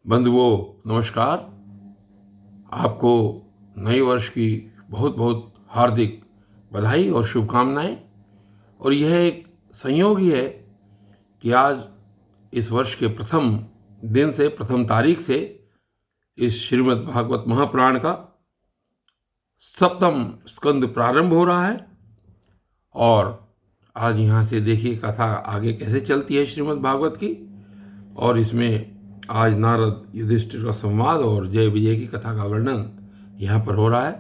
बंधुओं नमस्कार। आपको नए वर्ष की बहुत बहुत हार्दिक बधाई और शुभकामनाएं। और यह एक संयोग ही है कि आज इस वर्ष के प्रथम दिन से, प्रथम तारीख से इस श्रीमद् भागवत महापुराण का सप्तम स्कंद प्रारंभ हो रहा है। और आज यहाँ से देखिए कथा आगे कैसे चलती है श्रीमद् भागवत की। और इसमें आज नारद युधिष्ठिर का संवाद और जय विजय की कथा का वर्णन यहाँ पर हो रहा है।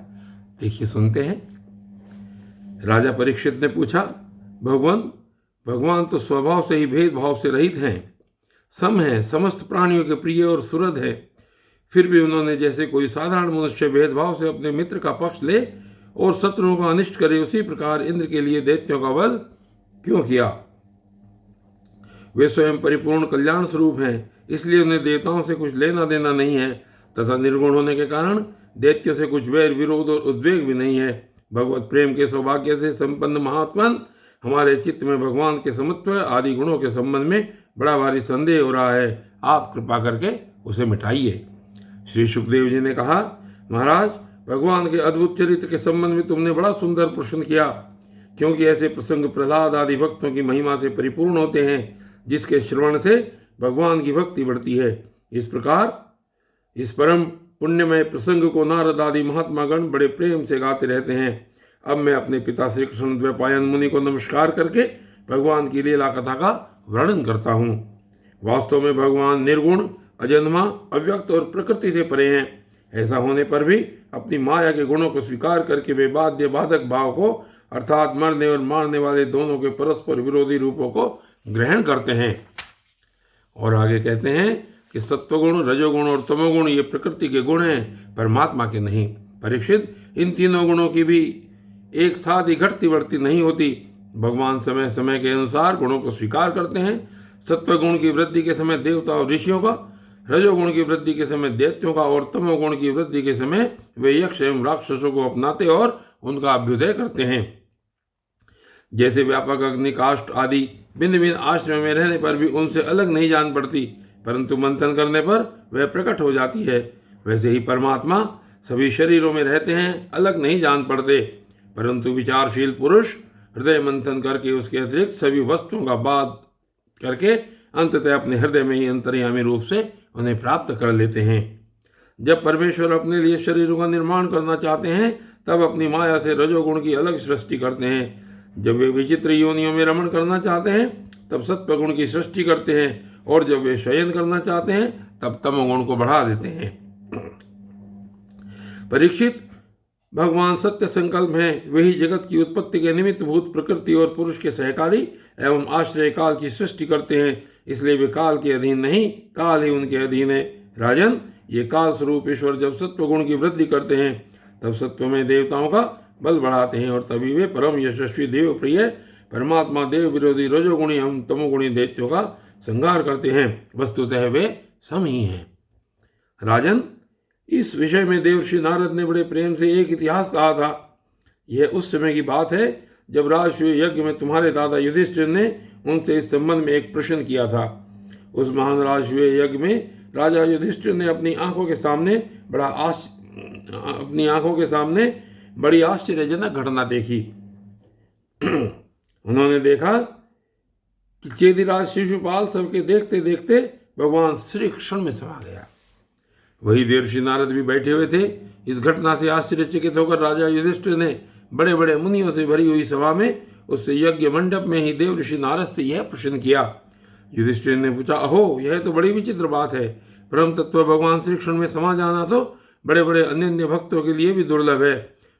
देखिए, सुनते हैं। राजा परीक्षित ने पूछा, भगवान तो स्वभाव से ही भेदभाव से रहित हैं, सम हैं, समस्त प्राणियों के प्रिय और सुहृद है। फिर भी उन्होंने जैसे कोई साधारण मनुष्य भेदभाव से अपने मित्र का पक्ष ले और शत्रुओं का अनिष्ट करे, उसी प्रकार इंद्र के लिए दैत्यों का वध क्यों किया। वे स्वयं परिपूर्ण कल्याण स्वरूप हैं, इसलिए उन्हें देवताओं से कुछ लेना देना नहीं है, तथा निर्गुण होने के कारण दैत्यों से कुछ वैर विरोध और उद्वेग भी नहीं है। भगवत प्रेम के सौभाग्य से संपन्न महात्मन, हमारे चित्त में भगवान के समत्व आदि गुणों के संबंध में बड़ा भारी संदेह हो रहा है। आप कृपा करके उसे मिटाइए। श्री सुखदेव जी ने कहा, महाराज, भगवान के अद्भुत चरित्र के संबंध में तुमने बड़ा सुंदर प्रश्न किया, क्योंकि ऐसे प्रसंग प्रहलाद आदि भक्तों की महिमा से परिपूर्ण होते हैं, जिसके श्रवण से भगवान की भक्ति बढ़ती है। इस प्रकार इस परम पुण्यमय प्रसंग को नारद आदि महात्मा गण बड़े प्रेम से गाते रहते हैं। अब मैं अपने पिता श्री कृष्ण द्वैपायन मुनि को नमस्कार करके भगवान की लीला कथा का वर्णन करता हूँ। वास्तव में भगवान निर्गुण, अजन्मा, अव्यक्त और प्रकृति से परे हैं। ऐसा होने पर भी अपनी माया के गुणों को स्वीकार करके वे बाध्य बाधक भाव को, अर्थात मरने और मारने वाले दोनों के परस्पर विरोधी रूपों को ग्रहण करते हैं। और आगे कहते हैं कि सत्वगुण, रजोगुण और तमोगुण ये प्रकृति के गुण हैं, परमात्मा के नहीं। परीक्षित, इन तीनों गुणों की भी एक साथ ही घटती बढ़ती नहीं होती। भगवान समय समय के अनुसार गुणों को स्वीकार करते हैं। सत्वगुण की वृद्धि के समय देवता और ऋषियों का, रजोगुण की वृद्धि के समय दैत्यों का और तमोगुण की वृद्धि के समय वे यक्ष एवं राक्षसों को अपनाते और उनका अभ्युदय करते हैं। जैसे व्यापक अग्नि, काष्ठ आदि भिन्न भिन्न आश्रम में रहने पर भी उनसे अलग नहीं जान पड़ती, परंतु मंथन करने पर वह प्रकट हो जाती है, वैसे ही परमात्मा सभी शरीरों में रहते हैं, अलग नहीं जान पड़ते, परंतु विचारशील पुरुष हृदय मंथन करके उसके अतिरिक्त सभी वस्तुओं का बात करके अंततः अपने हृदय में ही अंतर्यामी रूप से उन्हें प्राप्त कर लेते हैं। जब परमेश्वर अपने लिए शरीरों का निर्माण करना चाहते हैं, तब अपनी माया से रजोगुण की अलग सृष्टि करते हैं। जब वे विचित्र योनियों में रमण करना चाहते हैं, तब सत्वगुण की सृष्टि करते हैं, और जब वे शयन करना चाहते हैं, तब तमोगुण को बढ़ा देते हैं। परीक्षित, भगवान सत्य संकल्प हैं, वही जगत की उत्पत्ति के निमित्त भूत प्रकृति और पुरुष के सहकारी एवं आश्रय काल की सृष्टि करते हैं, इसलिए वे काल के अधीन नहीं, काल ही उनके अधीन है। राजन, ये काल स्वरूप ईश्वर जब सत्वगुण की वृद्धि करते हैं, तब सत्व में देवताओं का बल बढ़ाते हैं, और तभी वे परम यशस्वी देव प्रिय परमात्मा देव विरोधी रजोगुणी एवं तमोगुणी दैत्यों का संहार करते हैं। वस्तुतः वे सम ही हैं। राजन, इस विषय में देवर्षि नारद ने बड़े प्रेम से एक इतिहास कहा था। यह उस समय की बात है जब राजसूय यज्ञ में तुम्हारे दादा युधिष्ठिर ने उनसे इस संबंध में एक प्रश्न किया था। उस महान राजसूय यज्ञ में राजा युधिष्ठिर ने अपनी आंखों के सामने बड़ी आश्चर्यजनक घटना देखी। उन्होंने देखा कि चेदिराज शिशुपाल सबके देखते देखते भगवान श्री कृष्ण में समा गया। वही देवर्षि नारद भी बैठे हुए थे। इस घटना से आश्चर्यचकित होकर राजा युधिष्ठिर ने बड़े बड़े मुनियों से भरी हुई सभा में उससे यज्ञ मंडप में ही देवर्षि नारद से यह प्रश्न किया। युधिष्ठिर ने पूछा, अहो, यह तो बड़ी विचित्र बात है। परम तत्व भगवान श्री कृष्ण में समा जाना तो बड़े बड़े अनन्य भक्तों के लिए भी दुर्लभ है।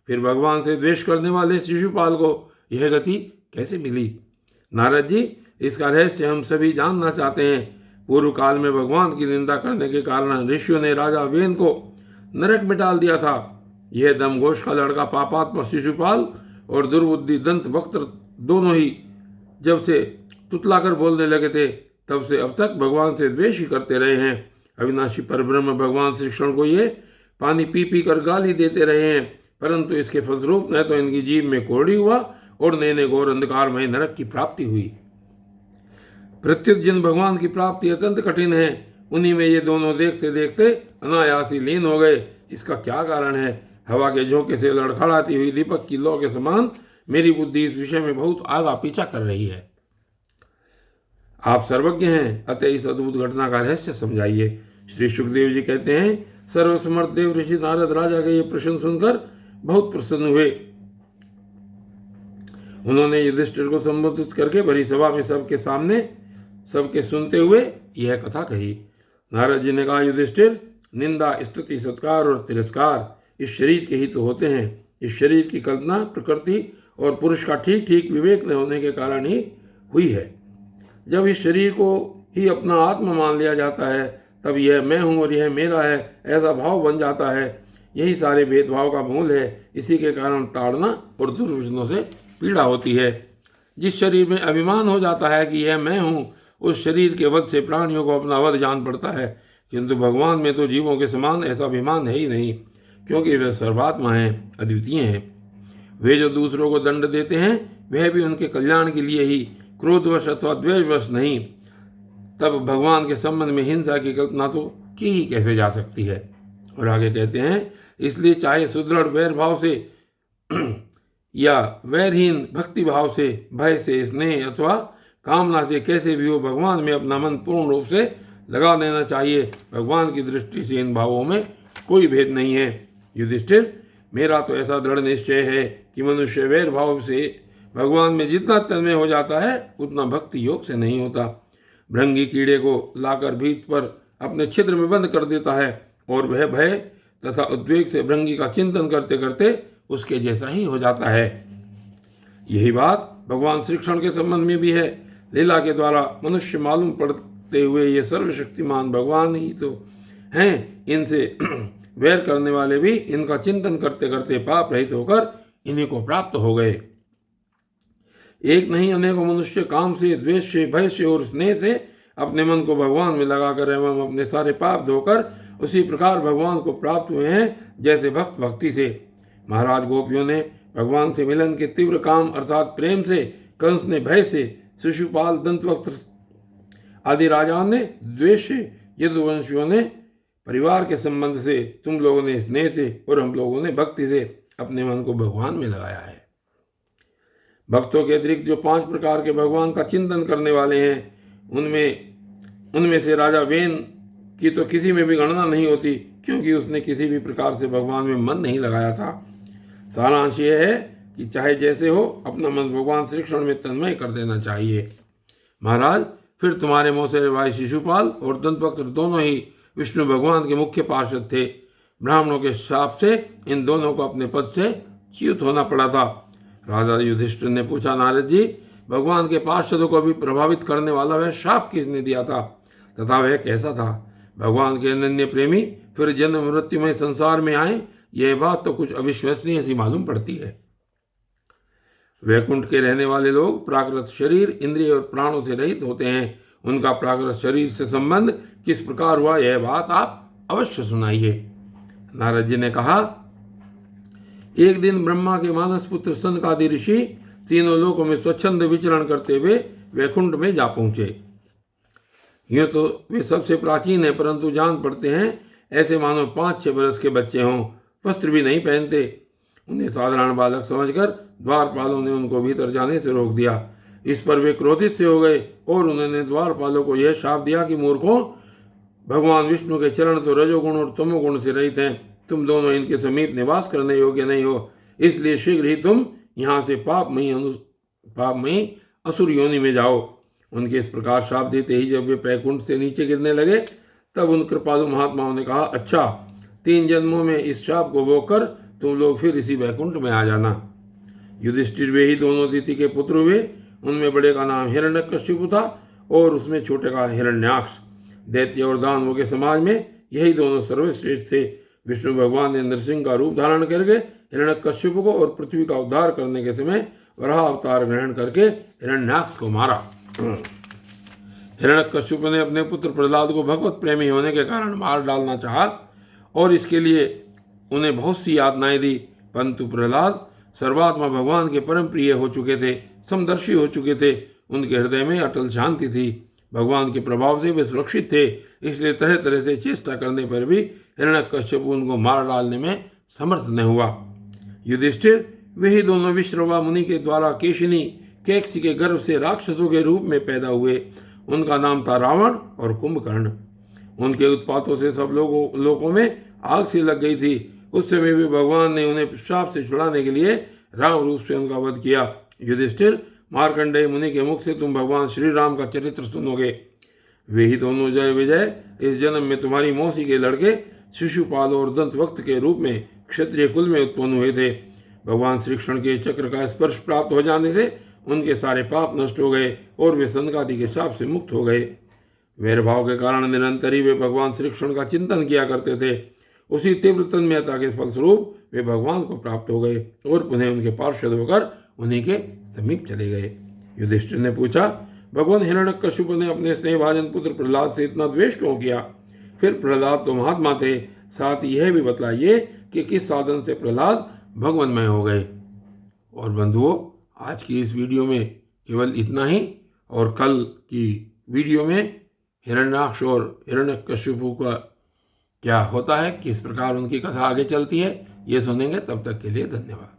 फिर भगवान से द्वेष करने वाले शिशुपाल को यह गति कैसे मिली? नारद जी, इसका रहस्य हम सभी जानना चाहते हैं। पूर्व काल में भगवान की निंदा करने के कारण ऋषियों ने राजा वेन को नरक में डाल दिया था। यह दमघोष का लड़का पापात्मा शिशुपाल और दुर्बुद्धि दंत वक्त्र दोनों ही जब से तुतलाकर बोलने लगे थे, तब से अब तक भगवान से द्वेष ही करते रहे हैं। अविनाशी परब्रह्म भगवान श्री कृष्ण को ये पानी पी पी कर गाली देते रहे हैं, परंतु इसके फलस्वरूप न तो इनकी जीभ में कोढ़ी हुआ और न घोर अंधकारमय नरक की प्राप्ति हुई। प्रत्युत जिन भगवान की प्राप्ति अत्यंत कठिन है, उन्हीं में ये दोनों देखते देखते अनायास ही लीन हो गए। इसका क्या कारण है? हवा के झोंके से लड़खड़ाती हुई दीपक की लौ के समान मेरी बुद्धि इस विषय में बहुत आगा पीछा कर रही है। आप सर्वज्ञ हैं, अतः इस अद्भुत घटना का रहस्य समझाइए। श्री सुखदेव जी कहते हैं, सर्वसमर्थ देव ऋषि नारद राजा के ये प्रश्न सुनकर बहुत प्रसन्न हुए। उन्होंने युधिष्ठिर को संबोधित करके भरी सभा में सबके सामने सबके सुनते हुए यह कथा कही। नारद जी ने कहा, युधिष्ठिर, निंदा, स्तुति, सत्कार और तिरस्कार इस शरीर के ही तो होते हैं। इस शरीर की कल्पना प्रकृति और पुरुष का ठीक ठीक विवेक न होने के कारण ही हुई है। जब इस शरीर को ही अपना आत्मा मान लिया जाता है, तब यह मैं हूँ और यह मेरा है ऐसा भाव बन जाता है। यही सारे भेदभाव का मूल है। इसी के कारण ताड़ना और दुर्वचनों से पीड़ा होती है। जिस शरीर में अभिमान हो जाता है कि यह मैं हूँ, उस शरीर के वध से प्राणियों को अपना वध जान पड़ता है। किंतु भगवान में तो जीवों के समान ऐसा अभिमान है ही नहीं, क्योंकि वे सर्वात्मा हैं, अद्वितीय हैं। वे जो दूसरों को दंड देते हैं वह भी उनके कल्याण के लिए ही, क्रोधवश अथवा द्वेषवश नहीं। तब भगवान के संबंध में हिंसा की कल्पना तो की ही कैसे जा सकती है। और आगे कहते हैं, इसलिए चाहे सुदृढ़ वैर भाव से या वैरहीन भक्ति भाव से, भय से, स्नेह अथवा कामना से, कैसे भी हो, भगवान में अपना मन पूर्ण रूप से लगा देना चाहिए। भगवान की दृष्टि से इन भावों में कोई भेद नहीं है। युधिष्ठिर, मेरा तो ऐसा दृढ़ निश्चय है कि मनुष्य वैर भाव से भगवान में जितना तन्मय हो जाता है उतना भक्ति योग से नहीं होता। भृंगी कीड़े को लाकर भीत पर अपने छिद्र में बंद कर देता है और वह भय तथा उद्वेग से भृंगी का चिंतन करते करते उसके जैसा ही हो जाता है। यही बात भगवान श्री कृष्ण के संबंध में भी है। लीला के द्वारा मनुष्य मालूम पड़ते हुए ये सर्वशक्तिमान भगवान ही तो हैं। इनसे वैर करने वाले भी इनका चिंतन करते करते पाप रहित होकर इन्हीं को प्राप्त हो गए। एक नहीं अनेकों मनुष्य काम से, द्वेष से, भय से और स्नेह से अपने मन को भगवान में लगाकर एवं अपने सारे पाप धोकर उसी प्रकार भगवान को प्राप्त हुए हैं जैसे भक्त भक्ति से। महाराज गोपियों ने भगवान से मिलन के तीव्र काम अर्थात प्रेम से, कंस ने भय से, शिशुपाल, दंतवक्त्र आदि राजाओं ने द्वेष से, यदुवंशियों ने परिवार के संबंध से, तुम लोगों ने स्नेह से और हम लोगों ने भक्ति से अपने मन को भगवान में लगाया है। भक्तों के अतिरिक्त जो 5 प्रकार के भगवान का चिंतन करने वाले हैं, उनमें से राजा वेन की तो किसी में भी गणना नहीं होती, क्योंकि उसने किसी भी प्रकार से भगवान में मन नहीं लगाया था। सारांश यह है कि चाहे जैसे हो, अपना मन भगवान श्री कृष्ण में तन्मय कर देना चाहिए। महाराज, फिर तुम्हारे मौसेरे भाई शिशुपाल और दंतवक्त्र दोनों ही विष्णु भगवान के मुख्य पार्षद थे। ब्राह्मणों के शाप से इन दोनों को अपने पद से च्युत होना पड़ा था। राजा युधिष्ठिर ने पूछा, नारद जी, भगवान के पार्षदों को भी प्रभावित करने वाला वह शाप किसने दिया था तथा वह कैसा था? भगवान के अनन्य प्रेमी फिर जन्म मृत्युमय संसार में आए, यह बात तो कुछ अविश्वसनीय सी मालूम पड़ती है। वैकुंठ के रहने वाले लोग प्राकृत शरीर, इंद्रिय और प्राणों से रहित होते हैं। उनका प्राकृत शरीर से संबंध किस प्रकार हुआ, यह बात आप अवश्य सुनाइए। नारद जी ने कहा, एक दिन ब्रह्मा के मानस पुत्र सनकादि ऋषि तीनों लोकों में स्वच्छंद विचरण करते हुए वैकुंठ में जा पहुंचे। यूँ तो वे सबसे प्राचीन है, परंतु जान पड़ते हैं ऐसे मानो 5-6 बरस के बच्चे हों। वस्त्र भी नहीं पहनते। उन्हें साधारण बालक समझकर द्वारपालों ने उनको भीतर जाने से रोक दिया। इस पर वे क्रोधित से हो गए और उन्होंने द्वारपालों को यह शाप दिया कि मूर्खों, भगवान विष्णु के चरण तो रजोगुण और तमोगुण से रहित हैं। तुम दोनों इनके समीप निवास करने योग्य नहीं हो, इसलिए शीघ्र ही तुम यहाँ से पापमयी असुर योनि में जाओ। उनके इस प्रकार शाप देते ही जब वे वैकुंठ से नीचे गिरने लगे, तब उन कृपालु महात्माओं ने कहा, अच्छा, 3 जन्मों में इस शाप को भोग कर तुम लोग फिर इसी वैकुंठ में आ जाना। युधिष्ठिर वे ही दोनों दिति के पुत्र हुए। उनमें बड़े का नाम हिरण्यकश्यप था और उसमें छोटे का हिरण्याक्ष। दैत्य और दानवों के समाज में यही दोनों सर्वश्रेष्ठ थे। विष्णु भगवान ने नरसिंह का रूप धारण करके हिरण्यकश्यप को और पृथ्वी का उद्धार करने के समय वराह अवतार ग्रहण करके हिरण्याक्ष को मारा। हिरण्यकश्यप ने अपने पुत्र प्रहलाद को भगवत प्रेमी होने के कारण मार डालना चाहा और इसके लिए उन्हें बहुत सी यातनाएं दी, परंतु प्रहलाद सर्वात्मा भगवान के परम प्रिय हो चुके थे, समदर्शी हो चुके थे। उनके हृदय में अटल शांति थी। भगवान के प्रभाव से वे सुरक्षित थे। इसलिए तरह तरह से चेष्टा करने पर भी हिरण्यकश्यप उनको मार डालने में समर्थ न हुआ। युधिष्ठिर वे ही दोनों विश्रवा मुनि के द्वारा केशिनी कैकसी के गर्भ से राक्षसों के रूप में पैदा हुए। उनका नाम था रावण और कुंभकर्ण। उनके उत्पातों से सब लोगों में आग सी लग गई थी। उस समय भी भगवान ने उन्हें श्राप से छुड़ाने के लिए राम रूप से उनका वध किया। युधिष्ठिर, मार्कंडेय मुनि के मुख से तुम भगवान श्री राम का चरित्र सुनोगे। वे ही दोनों जय विजय इस जन्म में तुम्हारी मौसी के लड़के शिशुपाल और दंतवक्त के रूप में क्षत्रिय कुल में उत्पन्न हुए थे। भगवान श्री कृष्ण के चक्र का स्पर्श प्राप्त हो जाने से उनके सारे पाप नष्ट हो गए और वे सनकादि के शाप से मुक्त हो गए। वैरभाव के कारण निरंतर ही वे भगवान श्री कृष्ण का चिंतन किया करते थे। उसी तीव्र तन्मयता के फलस्वरूप वे भगवान को प्राप्त हो गए और पुनः उनके पार्षद होकर उन्हीं के समीप चले गए। युधिष्ठिर ने पूछा, भगवान हिरण्यकश्यप ने अपने स्नेहभाजन पुत्र प्रहलाद से इतना द्वेष क्यों किया? फिर प्रहलाद तो महात्मा थे, साथ यह भी बतलाइए कि किस साधन से प्रहलाद भगवन्मय हो गए। और बंधुओं, आज की इस वीडियो में केवल इतना ही, और कल की वीडियो में हिरण्याक्ष और हिरण्यकश्यप का क्या होता है, किस प्रकार उनकी कथा आगे चलती है, ये सुनेंगे। तब तक के लिए धन्यवाद।